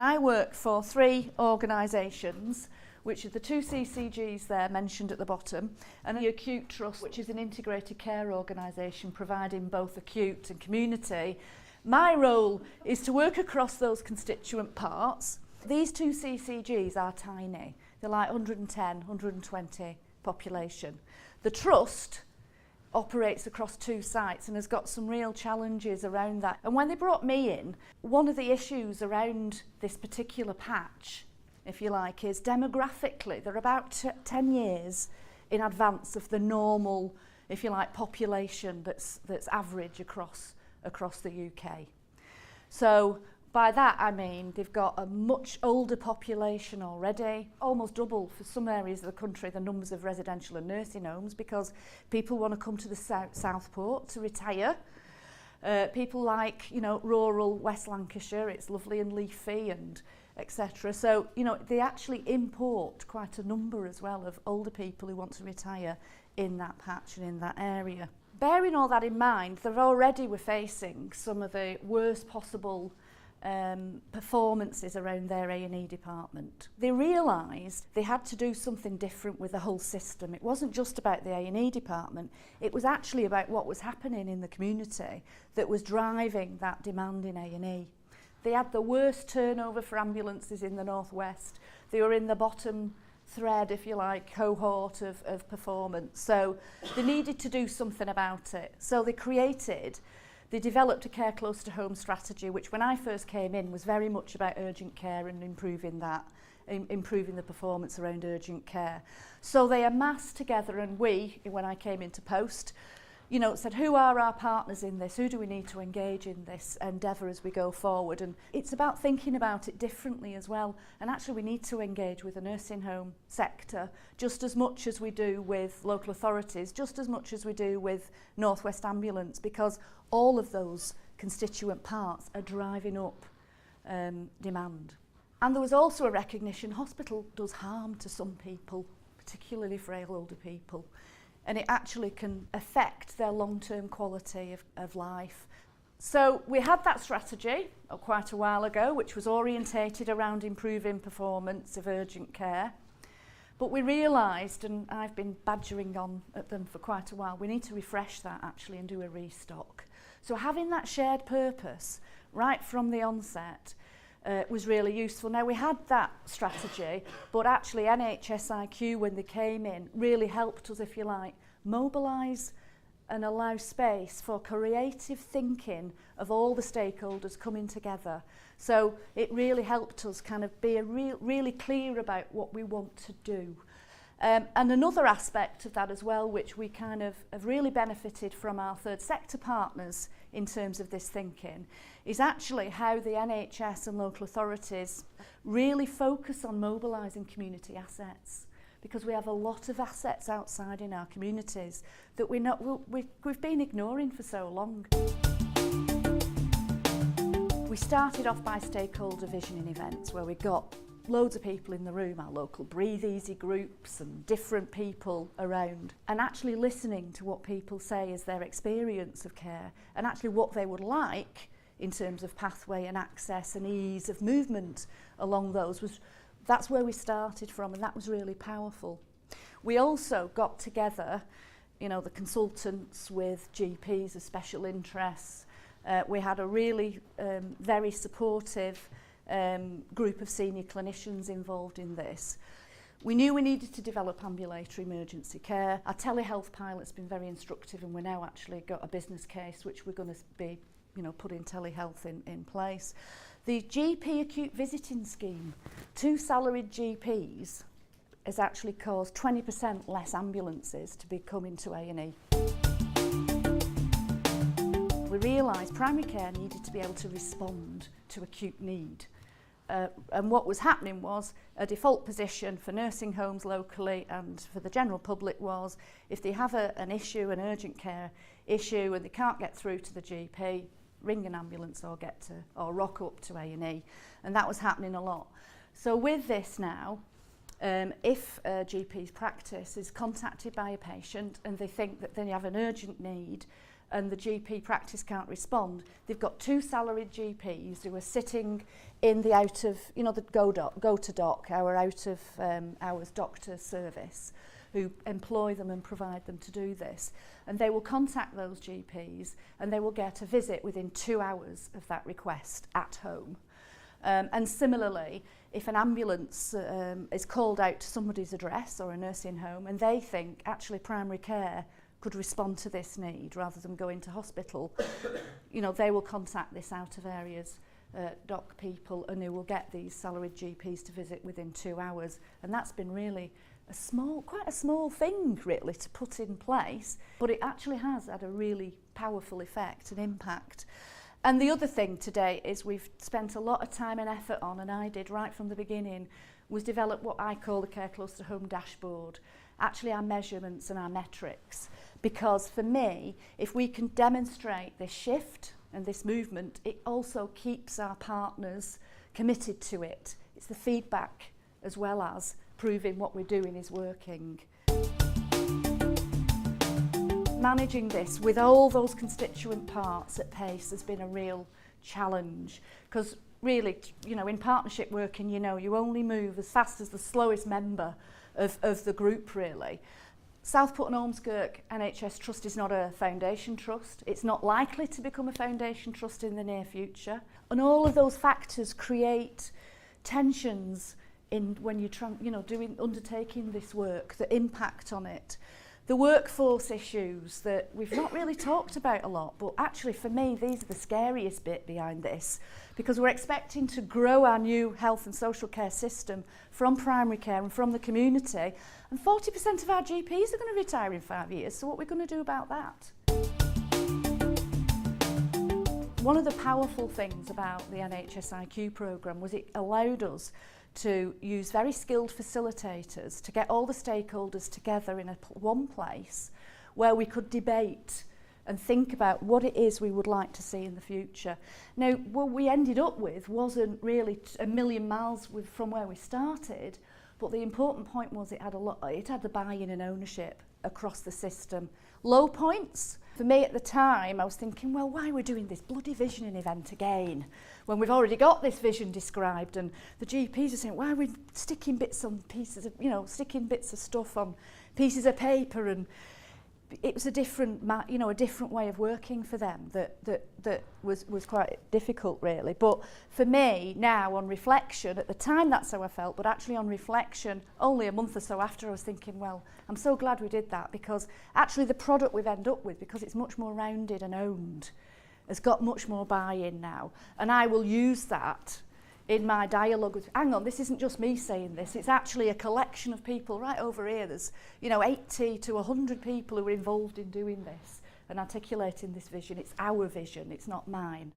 I work for 3 organisations, which are the 2 CCGs there mentioned at the bottom, and the Acute Trust, which is an integrated care organisation providing both acute and community. My role is to work across those constituent parts. These 2 CCGs are tiny. They're like 110, 120 population. The Trust operates across 2 sites and has got some real challenges around that. And when they brought me in, one of the issues around this particular patch, if you like, is demographically they're about 10 years in advance of the normal, if you like, population that's average across the UK. So by that I mean they've got a much older population already, almost double for some areas of the country the numbers of residential and nursing homes, because people want to come to the Southport to retire. People like, rural West Lancashire, it's lovely and leafy and etc. So, they actually import quite a number as well of older people who want to retire in that patch and in that area. Bearing all that in mind, they already were facing some of the worst possible performances around their A&E department. They realised they had to do something different with the whole system. It wasn't just about the A&E department, it was actually about what was happening in the community that was driving that demand in A&E. They had the worst turnover for ambulances in the Northwest. They were in the bottom thread, if you like, cohort of performance. So they needed to do something about it. So they developed a care close to home strategy, which when I first came in was very much about urgent care and improving the performance around urgent care. So they amassed together, and we, when I came into post, said, who are our partners in this? Who do we need to engage in this endeavour as we go forward? And it's about thinking about it differently as well. And actually we need to engage with the nursing home sector just as much as we do with local authorities, just as much as we do with North West Ambulance, because all of those constituent parts are driving up demand. And there was also a recognition hospital does harm to some people, particularly frail older people. And it actually can affect their long-term quality of life. So we had that strategy quite a while ago, which was orientated around improving performance of urgent care. But we realised, and I've been badgering on at them for quite a while, we need to refresh that actually and do a restock. So having that shared purpose right from the onset was really useful. Now we had that strategy, but actually NHSIQ, when they came in, really helped us, if you like, mobilise and allow space for creative thinking of all the stakeholders coming together. So it really helped us kind of be really clear about what we want to do. And another aspect of that as well, which we kind of have really benefited from our third sector partners in terms of this thinking, is actually how the NHS and local authorities really focus on mobilising community assets, because we have a lot of assets outside in our communities that we've been ignoring for so long. We started off by stakeholder visioning events where we got loads of people in the room, our local Breathe Easy groups and different people around, and actually listening to what people say as their experience of care and actually what they would like in terms of pathway and access and ease of movement along those. That's where we started from, and that was really powerful. We also got together, the consultants with GPs of special interests. We had a really very supportive group of senior clinicians involved in this. We knew we needed to develop ambulatory emergency care. Our telehealth pilot's been very instructive, and we're now actually got a business case which we're going to be putting telehealth in place. The GP acute visiting scheme, 2 salaried GPs has actually caused 20% less ambulances to be coming to A&E. We realised primary care needed to be able to respond to acute need. And what was happening was a default position for nursing homes locally and for the general public was if they have an issue, an urgent care issue, and they can't get through to the GP, ring an ambulance or rock up to A&E, and that was happening a lot. So with this now, if a GP's practice is contacted by a patient and they think that they have an urgent need and the GP practice can't respond, they've got 2 salaried GPs who are sitting in the out of, you know, the go to doc, our out of hours doctor service, who employ them and provide them to do this. And they will contact those GPs and they will get a visit within 2 hours of that request at home. And similarly, if an ambulance is called out to somebody's address or a nursing home and they think actually primary care could respond to this need rather than go into hospital, you know, they will contact this out of areas doc people, and they will get these salaried GPs to visit within 2 hours. And that's been really quite a small thing really to put in place, but it actually has had a really powerful effect and impact. And the other thing today is we've spent a lot of time and effort on, and I did right from the beginning, was develop what I call the Care Close to Home dashboard, actually our measurements and our metrics. Because for me, if we can demonstrate this shift and this movement, it also keeps our partners committed to it. It's the feedback as well as proving what we're doing is working. Managing this with all those constituent parts at pace has been a real challenge, because really, you know, in partnership working, you know, you only move as fast as the slowest member of the group really. Southport and Ormskirk NHS Trust is not a foundation trust. It's not likely to become a foundation trust in the near future. And all of those factors create tensions in when you're undertaking this work, the impact on it. The workforce issues that we've not really talked about a lot, but actually for me these are the scariest bit behind this, because we're expecting to grow our new health and social care system from primary care and from the community, and 40% of our GPs are going to retire in 5 years, so what are we going to do about that? One of the powerful things about the NHS IQ programme was it allowed us to use very skilled facilitators to get all the stakeholders together in one place where we could debate and think about what it is we would like to see in the future. Now, what we ended up with wasn't really a million miles from where we started, but the important point was it had the buy-in and ownership across the system. Low points, for me at the time, I was thinking, well, why are we doing this bloody visioning event again when we've already got this vision described? And the GPs are saying, why are we sticking bits on pieces of, sticking bits of stuff on pieces of paper? And it was a different way of working for them that was quite difficult really. But for me now, on reflection, at the time that's how I felt, but actually on reflection, only a month or so after, I was thinking, well, I'm so glad we did that, because actually the product we've ended up with, because it's much more rounded and owned, has got much more buy-in now, and I will use that in my dialogue with, hang on, this isn't just me saying this, it's actually a collection of people right over here. There's 80 to 100 people who are involved in doing this and articulating this vision. It's our vision, it's not mine.